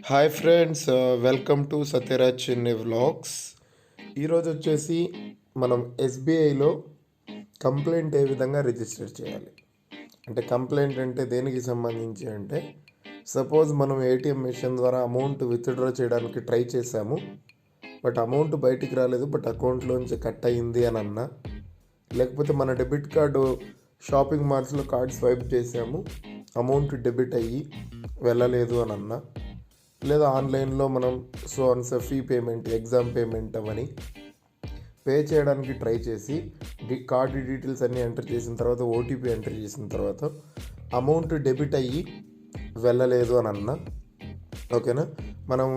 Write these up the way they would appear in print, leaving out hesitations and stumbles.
Hi friends, welcome to Sathyaraj చిన్ని vlogs. ఈరోజు వచ్చేసి మనం ఎస్బీఐలో కంప్లైంట్ ఏ విధంగా రిజిస్టర్ చేయాలి. అంటే కంప్లైంట్ అంటే దేనికి సంబంధించి అంటే, సపోజ్ మనం ఏటీఎం మెషిన్ ద్వారా అమౌంట్ విత్డ్రా చేయడానికి ట్రై చేసాము, బట్ అమౌంట్ బయటికి రాలేదు, బట్ అకౌంట్లోంచి కట్ అయ్యింది అని అన్నా, లేకపోతే మన డెబిట్ కార్డు షాపింగ్ మాల్స్లో కార్డ్ స్వైప్ చేసాము, అమౌంట్ డెబిట్ అయ్యి వెళ్ళలేదు అని అన్నా, లేదా ఆన్లైన్లో మనం ఫీ పేమెంట్, ఎగ్జామ్ పేమెంట్ అవని పే చేయడానికి ట్రై చేసి కార్డు డీటెయిల్స్ అన్నీ ఎంటర్ చేసిన తర్వాత ఓటీపీ ఎంటర్ చేసిన తర్వాత అమౌంట్ డెబిట్ అయ్యి వెళ్ళలేదు అని అన్నా, ఓకేనా, మనం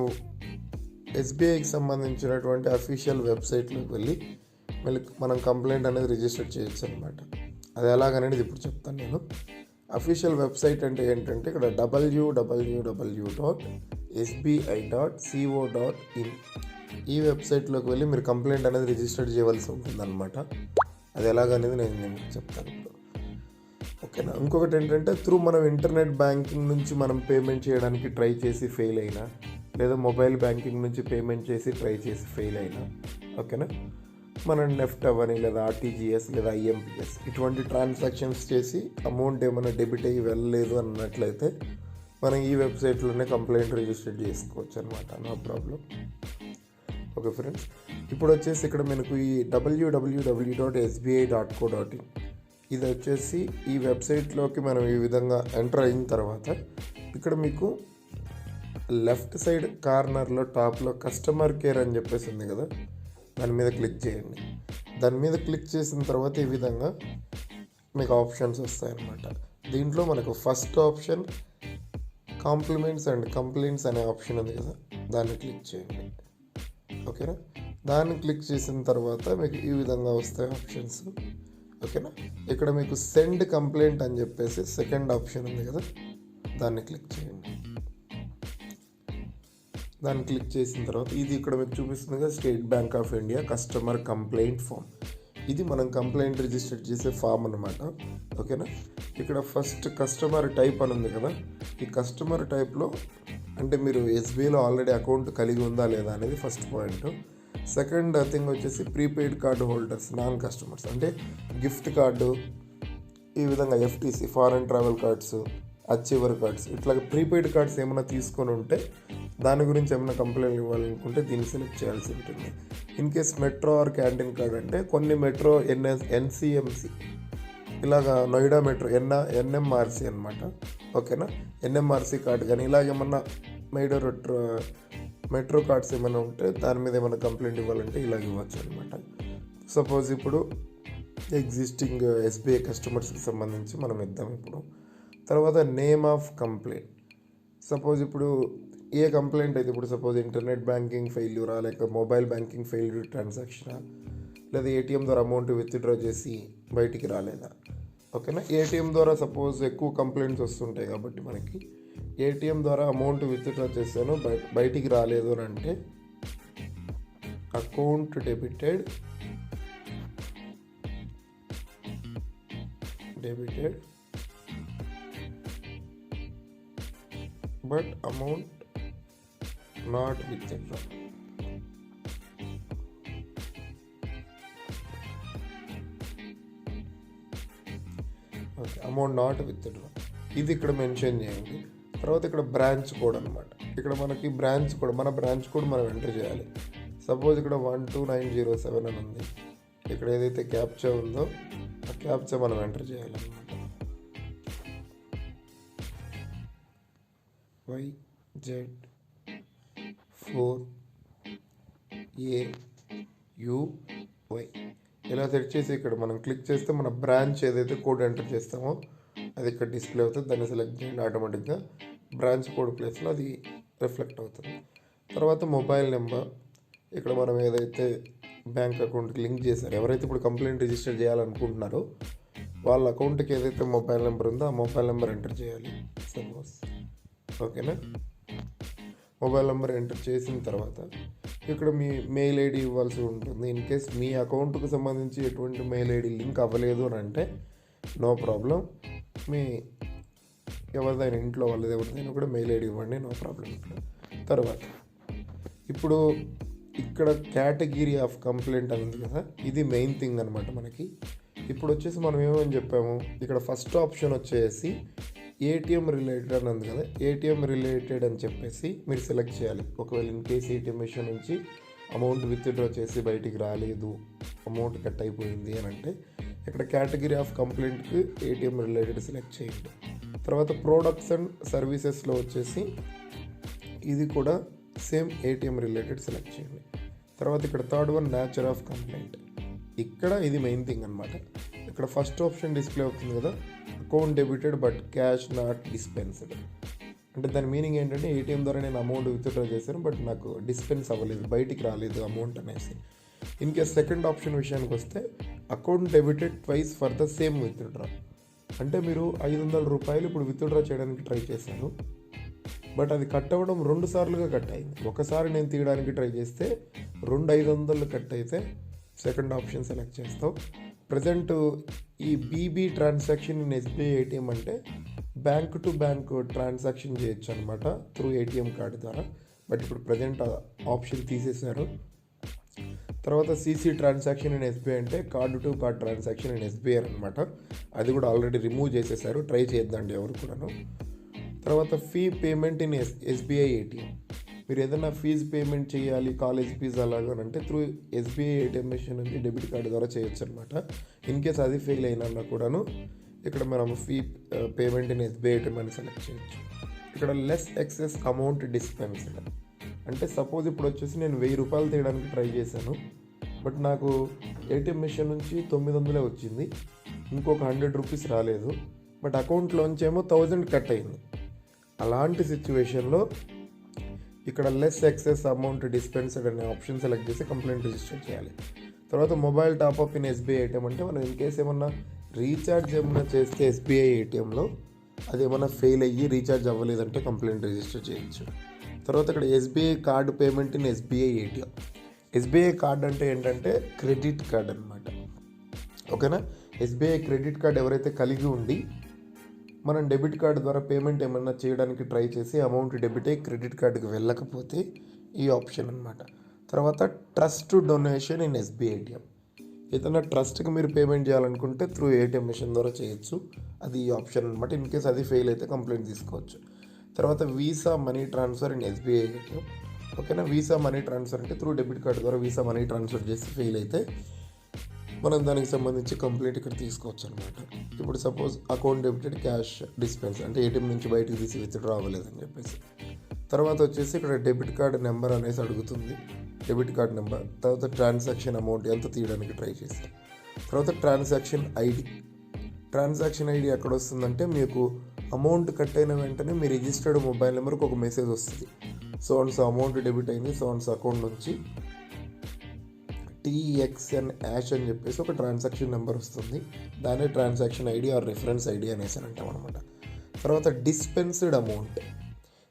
ఎస్బీఐకి సంబంధించినటువంటి అఫీషియల్ వెబ్సైట్లోకి వెళ్ళి మనం కంప్లైంట్ అనేది రిజిస్టర్ చేయొచ్చు అనమాట. అది ఎలాగనేది ఇప్పుడు చెప్తాను నేను. అఫీషియల్ వెబ్సైట్ అంటే ఏంటంటే ఇక్కడ www.sbi.co.in ఈ వెబ్సైట్లోకి వెళ్ళి మీరు కంప్లైంట్ అనేది రిజిస్టర్ చేయవలసి ఉంటుందన్నమాట. అది ఎలాగనేది నేను చెప్తాను ఇప్పుడు, ఓకేనా. ఇంకొకటి ఏంటంటే మనం ఇంటర్నెట్ బ్యాంకింగ్ నుంచి మనం పేమెంట్ చేయడానికి ట్రై చేసి ఫెయిల్ అయినా, లేదా మొబైల్ బ్యాంకింగ్ నుంచి పేమెంట్ చేసి ట్రై చేసి ఫెయిల్ అయినా, ఓకేనా, మనం నెఫ్ట్ అవని లేదా ఆర్టీజీఎస్ లేదా ఐఎంపిఎస్ ఇటువంటి ట్రాన్సాక్షన్స్ చేసి అమౌంట్ ఏమైనా డెబిట్ అయ్యి వెళ్ళలేదు అన్నట్లయితే మనం ఈ వెబ్సైట్లోనే కంప్లైంట్ రిజిస్టర్ చేసుకోవచ్చు అనమాట, నో ప్రాబ్లం. ఓకే ఫ్రెండ్స్, ఇప్పుడు వచ్చేసి ఇక్కడ మనకు ఈ www.sbi.co.in ఇది వచ్చేసి ఈ వెబ్సైట్లోకి మనం ఈ విధంగా ఎంటర్ అయిన తర్వాత ఇక్కడ మీకు లెఫ్ట్ సైడ్ కార్నర్లో టాప్లో కస్టమర్ కేర్ అని చెప్పేసి ఉంది కదా, దాని మీద క్లిక్ చేయండి. దాని మీద క్లిక్ చేసిన తర్వాత ఈ విధంగా మీకు ఆప్షన్స్ వస్తాయన్నమాట. దీంట్లో మనకు first option compliments and complaints అనే ఆప్షన్ ఉంది కదా, దాన్ని క్లిక్ చేయండి, ఓకేనా. దాన్ని క్లిక్ చేసిన తర్వాత మీకు ఈ విధంగా వస్తాయి ఆప్షన్స్, ఓకేనా. ఇక్కడ మీకు సెండ్ కంప్లైంట్ అని చెప్పేసి సెకండ్ ఆప్షన్ ఉంది కదా, దాన్ని క్లిక్ చేయండి. దాన్ని క్లిక్ చేసిన తర్వాత ఇది ఇక్కడ మీకు చూపిస్తుంది కదా, State Bank of India customer complaint form. ఇది మనం కంప్లైంట్ రిజిస్టర్ చేసే ఫామ్ అనమాట, ఓకేనా. ఇక్కడ ఫస్ట్ కస్టమర్ టైప్ అని ఉంది కదా, ఈ కస్టమర్ టైప్లో అంటే మీరు ఎస్బీఐలో ఆల్రెడీ అకౌంట్ కలిగి ఉందా లేదా అనేది ఫస్ట్ పాయింట్. సెకండ్ థింగ్ వచ్చేసి prepaid card holders, non customers అంటే గిఫ్ట్ కార్డు, ఈ విధంగా FTC foreign travel cards, achiever cards, ఇట్లా ప్రీపెయిడ్ కార్డ్స్ ఏమైనా తీసుకొని ఉంటే దాని గురించి ఏమైనా కంప్లైంట్ ఇవ్వాలనుకుంటే దీన్ని సెలెక్ట్ చేయాల్సి ఉంటుంది. In case metro or canteen card అంటే కొన్ని మెట్రో ఎన్సిఎంసి ఇలాగా నోయిడా మెట్రో ఎన్ఎంఆర్సి అనమాట, ఓకేనా. ఎన్ఎంఆర్సి కార్డ్ కానీ ఇలాగేమన్నా మెట్రో కార్డ్స్ ఏమైనా ఉంటే దాని మీద ఏమైనా కంప్లైంట్ ఇవ్వాలంటే ఇలాగ ఇవ్వచ్చు అనమాట. సపోజ్ ఇప్పుడు ఎగ్జిస్టింగ్ ఎస్బీఐ కస్టమర్స్కి సంబంధించి మనం ఇద్దాం ఇప్పుడు. తర్వాత నేమ్ ఆఫ్ కంప్లైంట్, సపోజ్ ఇప్పుడు ఏ కంప్లైంట్ అయితే ఇప్పుడు సపోజ్ ఇంటర్నెట్ బ్యాంకింగ్ ఫెయిల్యూరా, లేక మొబైల్ బ్యాంకింగ్ ఫెయిల్యూర్ ట్రాన్సాక్షనా, లేదా ఏటీఎం ద్వారా అమౌంట్ విత్డ్రా చేసి బయటికి రాలేదా, ఓకేనా. ఏటీఎం ద్వారా సపోజ్ ఎక్కువ కంప్లైంట్స్ వస్తుంటాయి కాబట్టి మనకి ఏటీఎం ద్వారా అమౌంట్ విత్డ్రా చేశాను బయటికి రాలేదు అని అంటే account debited but amount not withdraw, okay, amount not withdraw ఇది ఇక్కడ మెన్షన్ చేయండి. తర్వాత ఇక్కడ బ్రాంచ్ కోడ్ అనమాట, ఇక్కడ మనకి బ్రాంచ్ కోడ్, మన బ్రాంచ్ కోడ్ మనం ఎంటర్ చేయాలి. సపోజ్ ఇక్కడ 12907 అని ఉంది, ఇక్కడ ఏదైతే క్యాప్చా ఉందో ఆ క్యాప్చా మనం ఎంటర్ చేయాలన్నమాట. YZ4AUY ఇలా సెట్ చేసి ఇక్కడ మనం క్లిక్ చేస్తే మన బ్రాంచ్ ఏదైతే కోడ్ ఎంటర్ చేస్తామో అది ఇక్కడ డిస్ప్లే అవుతుంది. దాన్ని సెలెక్ట్ చేయండి, ఆటోమేటిక్గా బ్రాంచ్ కోడ్ ప్లేస్లో అది రిఫ్లెక్ట్ అవుతుంది. తర్వాత మొబైల్ నెంబర్, ఇక్కడ మనం ఏదైతే బ్యాంక్ అకౌంట్కి లింక్ చేశారో, ఎవరైతే ఇప్పుడు కంప్లైంట్ రిజిస్టర్ చేయాలనుకుంటున్నారో వాళ్ళ అకౌంట్కి ఏదైతే మొబైల్ నెంబర్ ఉందో ఆ మొబైల్ నెంబర్ ఎంటర్ చేయాలి సపోజ్, ఓకేనా. మొబైల్ నెంబర్ ఎంటర్ చేసిన తర్వాత ఇక్కడ మీ మెయిల్ ఐడి ఇవ్వాల్సి ఉంటుంది. ఇన్ కేస్ మీ అకౌంట్కి సంబంధించి ఎటువంటి మెయిల్ ఐడి లింక్ అవ్వలేదు అని అంటే నో ప్రాబ్లం, మీ ఎవరిదైనా ఇంట్లో వాళ్ళది ఎవరిదైనా కూడా మెయిల్ ఐడి ఇవ్వండి, నో ప్రాబ్లం. తర్వాత ఇప్పుడు ఇక్కడ కేటగిరీ ఆఫ్ కంప్లైంట్ అని ఉంది కదా, ఇది మెయిన్ థింగ్ అనమాట మనకి. ఇప్పుడు వచ్చేసి మనం ఏమని చెప్పాము, ఇక్కడ ఫస్ట్ ఆప్షన్ వచ్చేసి ఏటీఎం రిలేటెడ్ అని ఉంది కదా, ఏటీఎం రిలేటెడ్ అని చెప్పేసి మీరు సెలెక్ట్ చేయాలి. ఒకవేళ ఇన్ కేసు ఏటీఎం మిషన్ నుంచి అమౌంట్ విత్డ్రా చేసి బయటికి రాలేదు, అమౌంట్ కట్ అయిపోయింది అని అంటే ఇక్కడ కేటగిరీ ఆఫ్ కంప్లైంట్కి ఏటీఎం రిలేటెడ్ సెలెక్ట్ చేయండి. తర్వాత ప్రోడక్ట్స్ అండ్ సర్వీసెస్లో వచ్చేసి ఇది కూడా సేమ్ ఏటీఎం రిలేటెడ్ సెలెక్ట్ చేయండి. తర్వాత ఇక్కడ third one nature of complaint, ఇక్కడ ఇది మెయిన్ థింగ్ అనమాట. ఇక్కడ ఫస్ట్ ఆప్షన్ డిస్ప్లే అవుతుంది కదా, account debited but cash not dispensed. అంటే దాని మీనింగ్ ఏంటంటే ఏటీఎం ద్వారా నేను అమౌంట్ విత్డ్రా చేశాను బట్ నాకు డిస్పెన్స్ అవ్వలేదు, బయటికి రాలేదు అమౌంట్ అనేసి. ఇన్ కేస్ సెకండ్ ఆప్షన్ విషయానికి వస్తే account debited twice for the same withdraw. అంటే మీరు 500 రూపాయలు ఇప్పుడు విత్డ్రా చేయడానికి ట్రై చేశాను, బట్ అది కట్ అవ్వడం 2 సార్లుగా కట్ అయింది. ఒకసారి నేను తీయడానికి ట్రై చేస్తే 500 కట్ అయితే సెకండ్ ఆప్షన్ సెలెక్ట్ చేస్తావు. ప్రజెంట్ ఈ BB transaction in SBI ATM అంటే బ్యాంక్ టు బ్యాంక్ ట్రాన్సాక్షన్ చేయొచ్చు అనమాట త్రూ ఏటీఎం కార్డు ద్వారా. బట్ ఇప్పుడు ప్రజెంట్ ఆప్షన్ తీసేశారు. తర్వాత సీసీ ట్రాన్సాక్షన్ ఇన్ ఎస్బీఐ అంటే card to card transaction in SBI అనమాట. అది కూడా ఆల్రెడీ రిమూవ్ చేసేసారు, ట్రై చేద్దండి ఎవరు కూడాను. తర్వాత fee payment in SBI ATM, మీరు ఏదైనా ఫీజు పేమెంట్ చేయాలి, కాలేజ్ ఫీజు అలాగనంటే త్రూ ఎస్బీఐ ఏటీఎం మిషన్ నుంచి డెబిట్ కార్డు ద్వారా చేయొచ్చు అనమాట. ఇన్ కేస్ అది ఫెయిల్ అయినా కూడాను ఇక్కడ మనం fee payment in SBI ATM అని సెలెక్ట్ చేయొచ్చు. ఇక్కడ లెస్ ఎక్సెస్ అమౌంట్ డిస్పెన్స్డ్ అంటే సపోజ్ ఇప్పుడు వచ్చేసి నేను 1000 రూపాయలు తీయడానికి ట్రై చేశాను, బట్ నాకు ఏటీఎం మిషన్ నుంచి 900 వచ్చింది, ఇంకొక 100 రూపీస్ రాలేదు, బట్ అకౌంట్లోంచి ఏమో 1000 కట్ అయింది. అలాంటి సిచ్యువేషన్లో ఇక్కడ లెస్ ఎక్సెస్ అమౌంట్ డిస్పెన్స్డ్ అనే ఆప్షన్ సెలెక్ట్ చేసి కంప్లైంట్ రిజిస్టర్ చేయాలి. తర్వాత mobile top-up in SBI ATM అంటే మనం ఇన్ కేస్ ఏమన్నా రీఛార్జ్ ఏమన్నా చేస్తే ఎస్బీఐ ఏటీఎంలో అది ఏమన్నా ఫెయిల్ అయ్యి రీఛార్జ్ అవ్వలేదంటే కంప్లైంట్ రిజిస్టర్ చేయొచ్చు. తర్వాత ఇక్కడ SBI card payment in SBI ATM, SBI card అంటే ఏంటంటే క్రెడిట్ కార్డ్ అనమాట. ఓకేనా, ఎస్బీఐ క్రెడిట్ కార్డ్ ఎవరైతే కలిగి ఉండి మనం డెబిట్ కార్డు ద్వారా పేమెంట్ ఏమన్నా చేయడానికి ట్రై చేసి అమౌంట్ డెబిట్ అయ్యి క్రెడిట్ కార్డుకి వెళ్ళకపోతే ఈ ఆప్షన్ అనమాట. తర్వాత trust donation in SBI ATM, ఏదైనా ట్రస్ట్కి మీరు పేమెంట్ చేయాలనుకుంటే త్రూ ఏటీఎం మిషన్ ద్వారా చేయొచ్చు, అది ఈ ఆప్షన్ అనమాట. ఇన్ కేస్ అది ఫెయిల్ అయితే కంప్లైంట్ తీసుకోవచ్చు. తర్వాత visa money transfer in SBI ATM, ఓకేనా. వీసా మనీ ట్రాన్స్ఫర్ అంటే త్రూ డెబిట్ కార్డు ద్వారా వీసా మనీ ట్రాన్స్ఫర్ చేసి ఫెయిల్ అయితే మనం దానికి సంబంధించి కంప్లైంట్ ఇక్కడ తీసుకోవచ్చు అనమాట. ఇప్పుడు suppose account debited cash dispense అంటే ఏటీఎం నుంచి బయటకు తీసి విత్డ్రా అవ్వలేదని చెప్పేసి. తర్వాత వచ్చేసి ఇక్కడ డెబిట్ కార్డ్ నెంబర్ అనేసి అడుగుతుంది, డెబిట్ కార్డ్ నెంబర్. తర్వాత ట్రాన్సాక్షన్ అమౌంట్ ఎంత తీయడానికి ట్రై చేసి. తర్వాత ట్రాన్సాక్షన్ ఐడి, ట్రాన్సాక్షన్ ఐడి ఎక్కడ వస్తుందంటే మీకు అమౌంట్ కట్ అయిన వెంటనే మీ రిజిస్టర్డ్ మొబైల్ నెంబర్కి ఒక మెసేజ్ వస్తుంది, సో అమౌంట్ డెబిట్ అయింది, అకౌంట్ నుంచి TXN యాష్ అని చెప్పేసి ఒక ట్రాన్సాక్షన్ నెంబర్ వస్తుంది, దానే transaction ID or reference ID అనేసి అంటాం అనమాట. తర్వాత డిస్పెన్స్డ్ అమౌంట్,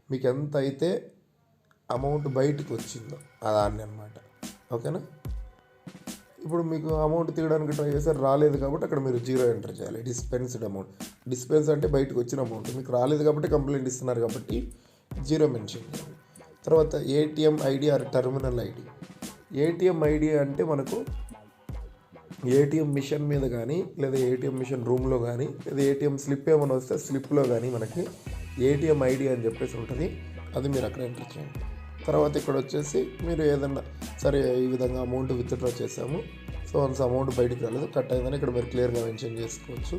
మీకు ఎంత అయితే అమౌంట్ బయటకు వచ్చిందో దాన్ని అనమాట. ఓకేనా, ఇప్పుడు మీకు అమౌంట్ తీయడానికి ట్రై చేశారు, రాలేదు కాబట్టి అక్కడ మీరు 0 ఎంటర్ చేయాలి. డిస్పెన్స్డ్ అమౌంట్, డిస్పెన్స్ అంటే బయటకు వచ్చిన అమౌంట్, మీకు రాలేదు కాబట్టి కంప్లైంట్ ఇస్తున్నారు కాబట్టి 0 మెన్షన్ చేయాలి. తర్వాత ATM ID are terminal ID, ATM ID అంటే మనకు ఏటీఎం మిషన్ మీద కానీ లేదా ఏటీఎం మిషన్ రూమ్లో కానీ లేదా ఏటీఎం స్లిప్ ఏమైనా వస్తే స్లిప్లో కానీ మనకి ఏటీఎం ఐడి అని చెప్పేసి ఉంటుంది, అది మీరు అక్కడ ఎంటర్ చేయండి. తర్వాత ఇక్కడ వచ్చేసి మీరు ఏదన్నా సరే ఈ విధంగా అమౌంట్ విత్డ్రా చేసాము, అమౌంట్ బయటికి రాలేదు, కట్ అయిందని ఇక్కడ మీరు క్లియర్గా మెన్షన్ చేసుకోవచ్చు.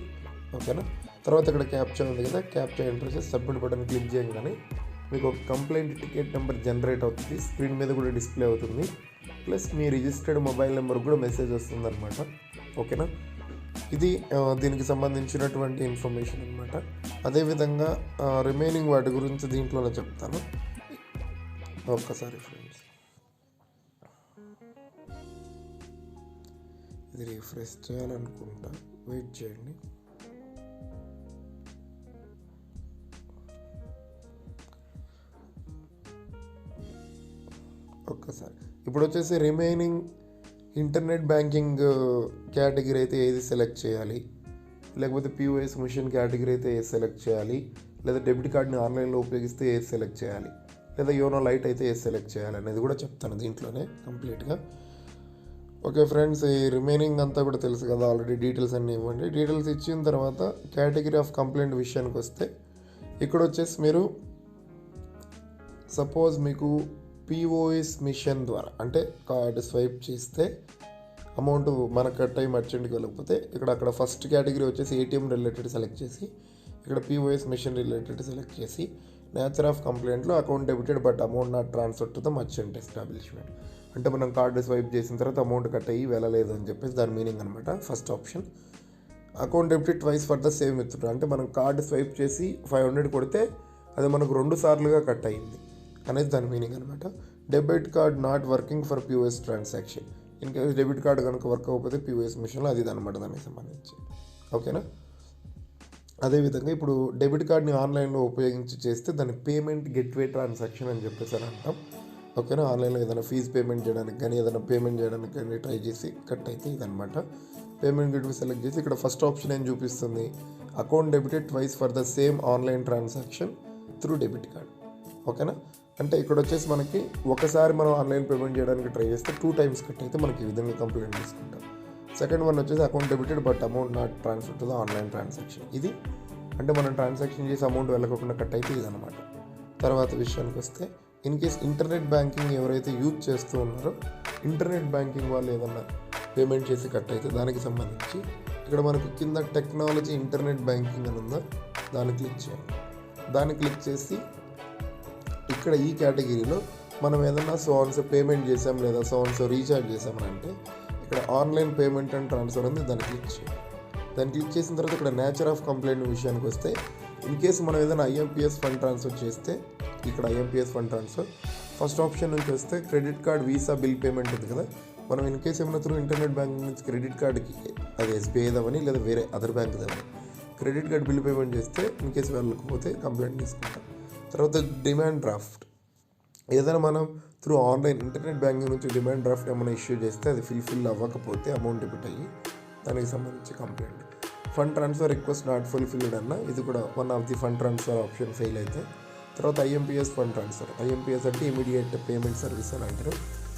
ఓకేనా, తర్వాత ఇక్కడ క్యాప్చా ఉంది కదా, క్యాప్చా ఎంటర్ చేసి సబ్మిట్ బటన్ క్లిక్ చేయగానే మీకు ఒక కంప్లైంట్ టికెట్ నెంబర్ జనరేట్ అవుతుంది, స్క్రీన్ మీద కూడా డిస్ప్లే అవుతుంది, ప్లస్ మీ రిజిస్టర్డ్ మొబైల్ నెంబర్ కూడా మెసేజ్ వస్తుంది అనమాట. ఓకేనా, ఇది దీనికి సంబంధించినటువంటి ఇన్ఫర్మేషన్ అనమాట. అదేవిధంగా రిమైనింగ్ వాటి గురించి దీంట్లోనే చెప్తాను. ఒక్కసారి ఫ్రెండ్స్ ఇది రిఫ్రెష్ చేయాలనుకుంటా, వెయిట్ చేయండి. ఒక్కసారి ఇప్పుడు వచ్చేసి రిమైనింగ్ ఇంటర్నెట్ బ్యాంకింగ్ కేటగిరీ అయితే ఏది సెలెక్ట్ చేయాలి, లేకపోతే POS మిషన్ కేటగిరీ అయితే ఏది సెలెక్ట్ చేయాలి, లేదా డెబిట్ కార్డ్ని ఆన్లైన్లో ఉపయోగిస్తే ఏది సెలెక్ట్ చేయాలి, లేదా యోనో లైట్ అయితే సెలెక్ట్ చేయాలి అనేది కూడా చెప్తాను దీంట్లోనే కంప్లీట్గా. ఓకే ఫ్రెండ్స్, ఈ రిమైనింగ్ అంతా కూడా తెలుసు కదా, ఆల్రెడీ డీటెయిల్స్ అన్నీ ఇవ్వండి. డీటెయిల్స్ ఇచ్చిన తర్వాత కేటగిరీ ఆఫ్ కంప్లైంట్ విషయానికి వస్తే ఇక్కడ వచ్చేసి మీరు సపోజ్ మీకు పిఓఎస్ మిషన్ ద్వారా అంటే కార్డు స్వైప్ చేస్తే అమౌంట్ మనకు కట్ అయ్యి మర్చెంట్కి వెళ్ళకపోతే అక్కడ ఫస్ట్ కేటగిరీ వచ్చేసి ఏటీఎం రిలేటెడ్ సెలెక్ట్ చేసి ఇక్కడ పిఓఎస్ మిషన్ రిలేటెడ్ సెలెక్ట్ చేసి నేచర్ ఆఫ్ కంప్లైంట్లో account debited but amount not transfer to the merchant establishment. అంటే మనం కార్డు స్వైప్ చేసిన తర్వాత అమౌంట్ కట్ అయ్యి వెళ్ళలేదు అని చెప్పేసి దాని మీనింగ్ అనమాట. First option account debited twice for the same withdraw, అంటే మనం కార్డు స్వైప్ చేసి 500 కొడితే అది మనకు 2 సార్లుగా కట్ అయ్యింది అనేది దాని మీనింగ్ అనమాట. Debit card not working for POS transaction, in case debit card కనుక వర్క్ అవ్వకపోతే పిఓఎస్ మిషన్లో అది అనమాట దానికి సంబంధించి. ఓకేనా. అదేవిధంగా ఇప్పుడు డెబిట్ కార్డ్ని ఆన్లైన్లో ఉపయోగించి చేస్తే దాన్ని పేమెంట్ గేట్వే ట్రాన్సాక్షన్ అని చెప్పేసి అని అంటాం. ఓకేనా. ఆన్లైన్లో ఏదైనా ఫీజు పేమెంట్ చేయడానికి కానీ ఏదైనా పేమెంట్ చేయడానికి కానీ ట్రై చేసి కట్ అయితే ఇదనమాట. పేమెంట్ గేట్వే సెలెక్ట్ చేసి ఇక్కడ ఫస్ట్ ఆప్షన్ ఏం చూపిస్తుంది, account debited twice for the same online transaction through debit card. ఓకేనా. అంటే ఇక్కడ వచ్చేసి మనకి ఒకసారి మనం ఆన్లైన్ పేమెంట్ చేయడానికి ట్రై చేస్తే 2 times కట్ అయితే మనకి ఈ విధంగా కంప్లైంట్ తీసుకుంటాం. సెకండ్ వన్ వచ్చేసి account debited but amount not transfer to the online transaction. ఇది అంటే మనం ట్రాన్సాక్షన్ చేసి అమౌంట్ వెళ్ళకుండా కట్ అయితే ఇదనమాట. తర్వాత విషయానికి వస్తే ఇన్ కేస్ ఇంటర్నెట్ బ్యాంకింగ్ ఎవరైతే యూజ్ చేస్తూ ఉన్నారో ఇంటర్నెట్ బ్యాంకింగ్ వాళ్ళు ఏదన్నా పేమెంట్ చేసి కట్ అయితే దానికి సంబంధించి ఇక్కడ మనకు కింద టెక్నాలజీ ఇంటర్నెట్ బ్యాంకింగ్ అని ఉందో దాన్ని క్లిక్ చేయాలి. దాన్ని క్లిక్ చేసి ఇక్కడ ఈ కేటగిరీలో మనం ఏదన్నా సో పేమెంట్ చేసాం లేదా సో రీఛార్జ్ చేసామని అంటే ఇక్కడ ఆన్లైన్ పేమెంట్ అండ్ ట్రాన్స్ఫర్ ఉంది, దాన్ని క్లిక్ చేయాలి. దాన్ని క్లిక్ చేసిన తర్వాత ఇక్కడ నేచర్ ఆఫ్ కంప్లైంట్ విషయానికి వస్తే ఇన్ కేసు మనం ఏదైనా ఐఎంపిఎస్ ఫండ్ ట్రాన్స్ఫర్ చేస్తే ఇక్కడ IMPS fund transfer first option నుంచి వస్తే credit card Visa bill payment ఉంది కదా, మనం ఇన్ కేసు ఏమైనా త్రూ ఇంటర్నెట్ బ్యాంకింగ్ నుంచి క్రెడిట్ కార్డ్కి అది ఎస్బీఐ దవని లేదా వేరే అదర్ బ్యాంక్ దవని క్రెడిట్ కార్డ్ బిల్ పేమెంట్ చేస్తే ఇన్ కేసు వెళ్ళకపోతే కంప్లైంట్ తీసుకుంటాం. తర్వాత డిమాండ్ డ్రాఫ్ట్ ఏదైనా మనం త్రూ ఆన్లైన్ ఇంటర్నెట్ బ్యాంకింగ్ నుంచి డిమాండ్ డ్రాఫ్ట్ ఏమైనా ఇష్యూ చేస్తే అది ఫిల్ అవ్వకపోతే అమౌంట్ డెబిట్ అయ్యి దానికి సంబంధించి complaint. Fund transfer request not fulfilled అన్న ఇది కూడా one of the fund transfer option fail అయితే. తర్వాత ఐఎంపిఎస్ ఫండ్ ట్రాన్స్ఫర్, ఐఎంపిఎస్ అంటే ఇమీడియట్ పేమెంట్ సర్వీస్ అని అంటారు,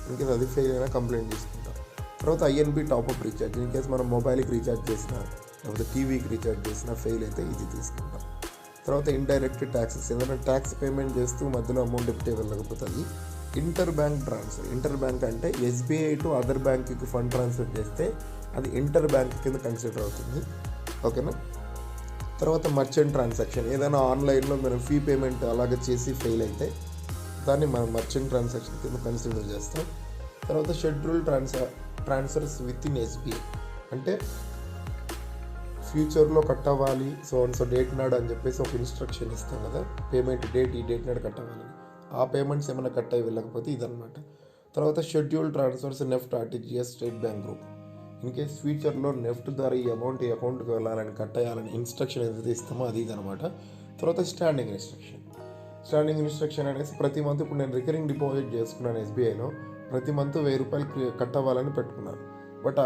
ఇన్కేస్ అది ఫెయిల్ అయినా కంప్లైంట్ తీసుకుంటాం. తర్వాత ఐఎన్బి టాప్అప్ రీఛార్జ్, ఇన్కేస్ మనం మొబైల్కి రీఛార్జ్ చేసినా లేకపోతే టీవీకి రీఛార్జ్ చేసినా ఫెయిల్ అయితే ఇది తీసుకుంటాం. తర్వాత ఇండైరెక్ట్ ట్యాక్సెస్, ఏదైనా ట్యాక్స్ పేమెంట్ చేస్తూ మధ్యలో అమౌంట్ డెబిట్ వెళ్ళకపోతే అది inter bank transfer. Inter bank అంటే ఎస్బీఐ టు అదర్ బ్యాంక్కి ఫండ్ ట్రాన్స్ఫర్ చేస్తే అది ఇంటర్ బ్యాంక్ కింద కన్సిడర్ అవుతుంది. ఓకేనా. తర్వాత మర్చెంట్ ట్రాన్సాక్షన్, ఏదైనా ఆన్లైన్లో మనం ఫీ పేమెంట్ అలాగే చేసి ఫెయిల్ అయితే దాన్ని మనం మర్చెంట్ ట్రాన్సాక్షన్ కింద కన్సిడర్ చేస్తాం. తర్వాత schedule transfers with in SBI అంటే ఫ్యూచర్లో కట్ అవ్వాలి సో డేట్ నాడు అని చెప్పేసి ఒక ఇన్స్ట్రక్షన్ ఇస్తాం కదా, పేమెంట్ డేట్ ఈ డేట్ నాడు కట్ అవ్వాలని, ఆ పేమెంట్స్ ఏమైనా కట్ అయ్యి వెళ్ళకపోతే ఇదనమాట. తర్వాత schedule transfers NEFT RTGS state bank group, in case ఫ్యూచర్లో నెఫ్ట్ ద్వారా ఈ అమౌంట్ ఈ అకౌంట్కి వెళ్ళాలని కట్ అయ్యాలని ఇన్స్ట్రక్షన్ ఏదైతే ఇస్తామో అది ఇదనమాట. తర్వాత స్టాండింగ్ ఇన్స్ట్రక్షన్ అనేసి ప్రతి మంత్ ఇప్పుడు నేను రికరింగ్ డిపాజిట్ చేసుకున్నాను ఎస్బీఐలో, ప్రతి మంత్ 1000 రూపాయలు కట్ అవ్వాలని పెట్టుకున్నాను. బట్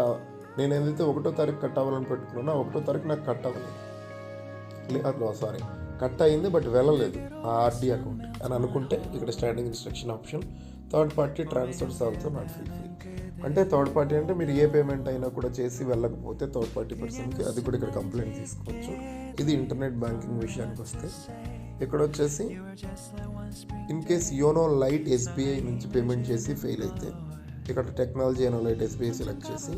నేను ఏదైతే 1వ తారీఖు కట్ అవ్వాలని పెట్టుకున్నానో 1వ తారీఖు నాకు కట్ అవ్వలేదు, కట్ అయింది బట్ వెళ్ళలేదు ఆ ఆర్డీ అకౌంట్ అని అనుకుంటే ఇక్కడ standing instruction option. Third party transfers also not fulfil, అంటే థర్డ్ పార్టీ అంటే మీరు ఏ పేమెంట్ అయినా కూడా చేసి వెళ్ళకపోతే థర్డ్ పార్టీ పర్సన్కి అది కూడా ఇక్కడ కంప్లైంట్ తీసుకోవచ్చు. ఇది ఇంటర్నెట్ బ్యాంకింగ్ విషయానికి వస్తే ఇక్కడ వచ్చేసి in case YONO light SBI నుంచి పేమెంట్ చేసి ఫెయిల్ అయితే ఇక్కడ technology YONO light SBI select చేసి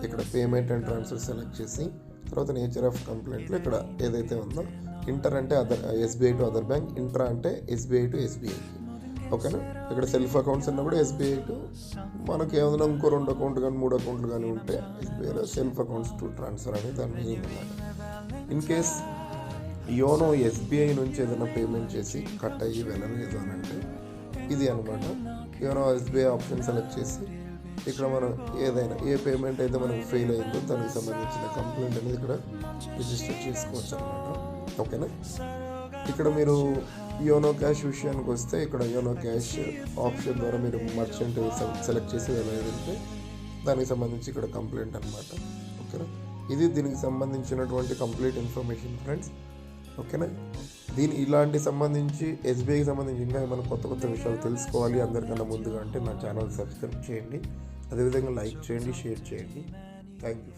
ఇక్కడ పేమెంట్ అండ్ ట్రాన్స్ఫర్ సెలెక్ట్ చేసి తర్వాత నేచర్ ఆఫ్ కంప్లైంట్లో ఇక్కడ ఏదైతే ఉందో ఇంటర్ అంటే other SBI to other bank, intra అంటే ఎస్బీఐ టు ఎస్బీఐకి. ఓకేనా. ఇక్కడ సెల్ఫ్ అకౌంట్స్ అన్నా కూడా ఎస్బీఐ టు మనకి ఏదైనా ఇంకో 2 అకౌంట్లు కానీ 3 అకౌంట్లు కానీ ఉంటే ఎస్బీఐలో సెల్ఫ్ అకౌంట్స్ టు ట్రాన్స్ఫర్ అనేది దాని మీనింగ్ అన్నమాట. ఇన్ కేస్ యోనో ఎస్బీఐ నుంచి ఏదైనా పేమెంట్ చేసి కట్ అయ్యి వెళ్ళలేదు అని అంటే ఇది అనమాట. యోనో ఎస్బీఐ ఆప్షన్ సెలెక్ట్ చేసి ఇక్కడ మనం ఏదైనా ఏ పేమెంట్ అయితే మనకు ఫెయిల్ అయిందో దానికి సంబంధించిన కంప్లైంట్ అనేది ఇక్కడ రిజిస్టర్ చేసుకోవచ్చు అనమాట. ఓకేనా. ఇక్కడ మీరు యోనో క్యాష్ విషయానికి వస్తే ఇక్కడ యోనో క్యాష్ ఆప్షన్ ద్వారా మీరు మర్చెంట్ సెలెక్ట్ చేసి వెళ్ళేదంటే దానికి సంబంధించి ఇక్కడ కంప్లైంట్ అనమాట. ఓకేనా. ఇది దీనికి సంబంధించినటువంటి కంప్లీట్ ఇన్ఫర్మేషన్ ఫ్రెండ్స్. ఓకేనా. ఇలాంటి సంబంధించి ఎస్బీఐకి సంబంధించి ఇంకా ఏమైనా కొత్త కొత్త విషయాలు తెలుసుకోవాలి అందరికన్నా ముందుగా అంటే నా ఛానల్ సబ్స్క్రైబ్ చేయండి, అదేవిధంగా లైక్ చేయండి, షేర్ చేయండి. Thank you.